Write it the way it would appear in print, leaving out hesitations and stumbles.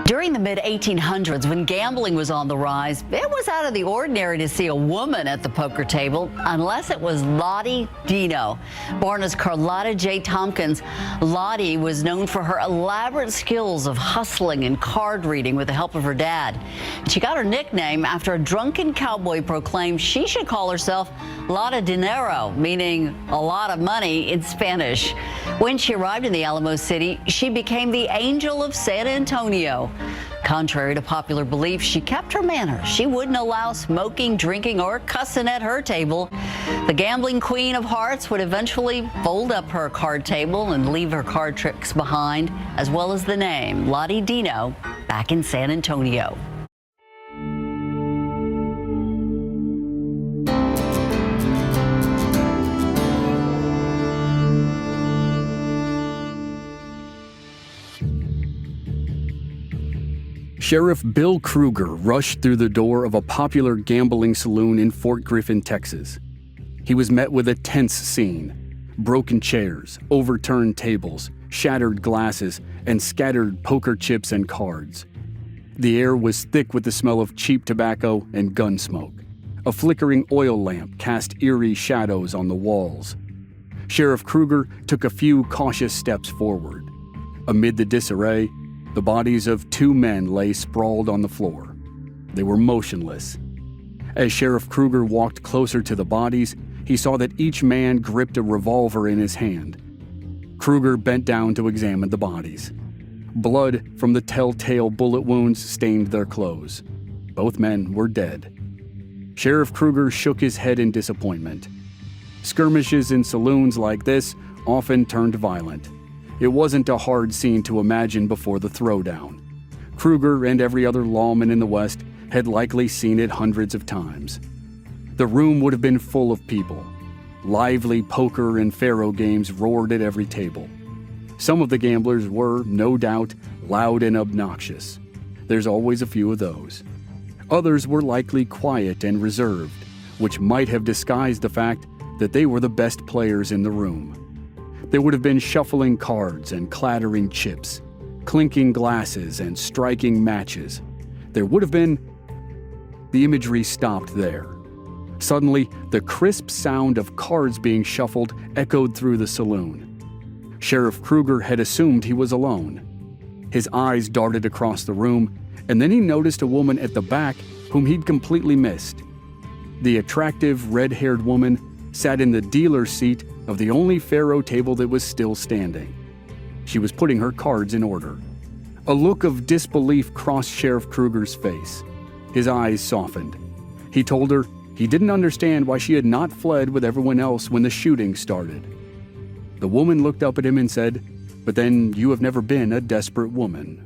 During the mid-1800s, when gambling was on the rise, it was out of the ordinary to see a woman at the poker table, unless it was Lottie Deno. Born as Carlotta J. Tompkins, Lottie was known for her elaborate skills of hustling and card reading with the help of her dad. She got her nickname after a drunken cowboy proclaimed she should call herself Lottie Dinero, meaning a lot of money in Spanish. When she arrived in the Alamo City, she became the Angel of San Antonio. Contrary to popular belief, she kept her manners. She wouldn't allow smoking, drinking, or cussing at her table. The gambling queen of hearts would eventually fold up her card table and leave her card tricks behind, as well as the name Lottie Deno back in San Antonio. Sheriff Bill Kruger rushed through the door of a popular gambling saloon in Fort Griffin, Texas. He was met with a tense scene: broken chairs, overturned tables, shattered glasses, and scattered poker chips and cards. The air was thick with the smell of cheap tobacco and gun smoke. A flickering oil lamp cast eerie shadows on the walls. Sheriff Kruger took a few cautious steps forward. Amid the disarray, the bodies of two men lay sprawled on the floor. They were motionless. As Sheriff Kruger walked closer to the bodies, he saw that each man gripped a revolver in his hand. Kruger bent down to examine the bodies. Blood from the telltale bullet wounds stained their clothes. Both men were dead. Sheriff Kruger shook his head in disappointment. Skirmishes in saloons like this often turned violent. It wasn't a hard scene to imagine before the throwdown. Kruger and every other lawman in the West had likely seen it hundreds of times. The room would have been full of people. Lively poker and faro games roared at every table. Some of the gamblers were, no doubt, loud and obnoxious. There's always a few of those. Others were likely quiet and reserved, which might have disguised the fact that they were the best players in the room. There would have been shuffling cards and clattering chips, clinking glasses and striking matches. There would have been... The imagery stopped there. Suddenly, the crisp sound of cards being shuffled echoed through the saloon. Sheriff Kruger had assumed he was alone. His eyes darted across the room, and then he noticed a woman at the back whom he'd completely missed. The attractive, red-haired woman sat in the dealer's seat of the only faro table that was still standing. She was putting her cards in order. A look of disbelief crossed Sheriff Kruger's face. His eyes softened. He told her he didn't understand why she had not fled with everyone else when the shooting started. The woman looked up at him and said, "But then you have never been a desperate woman."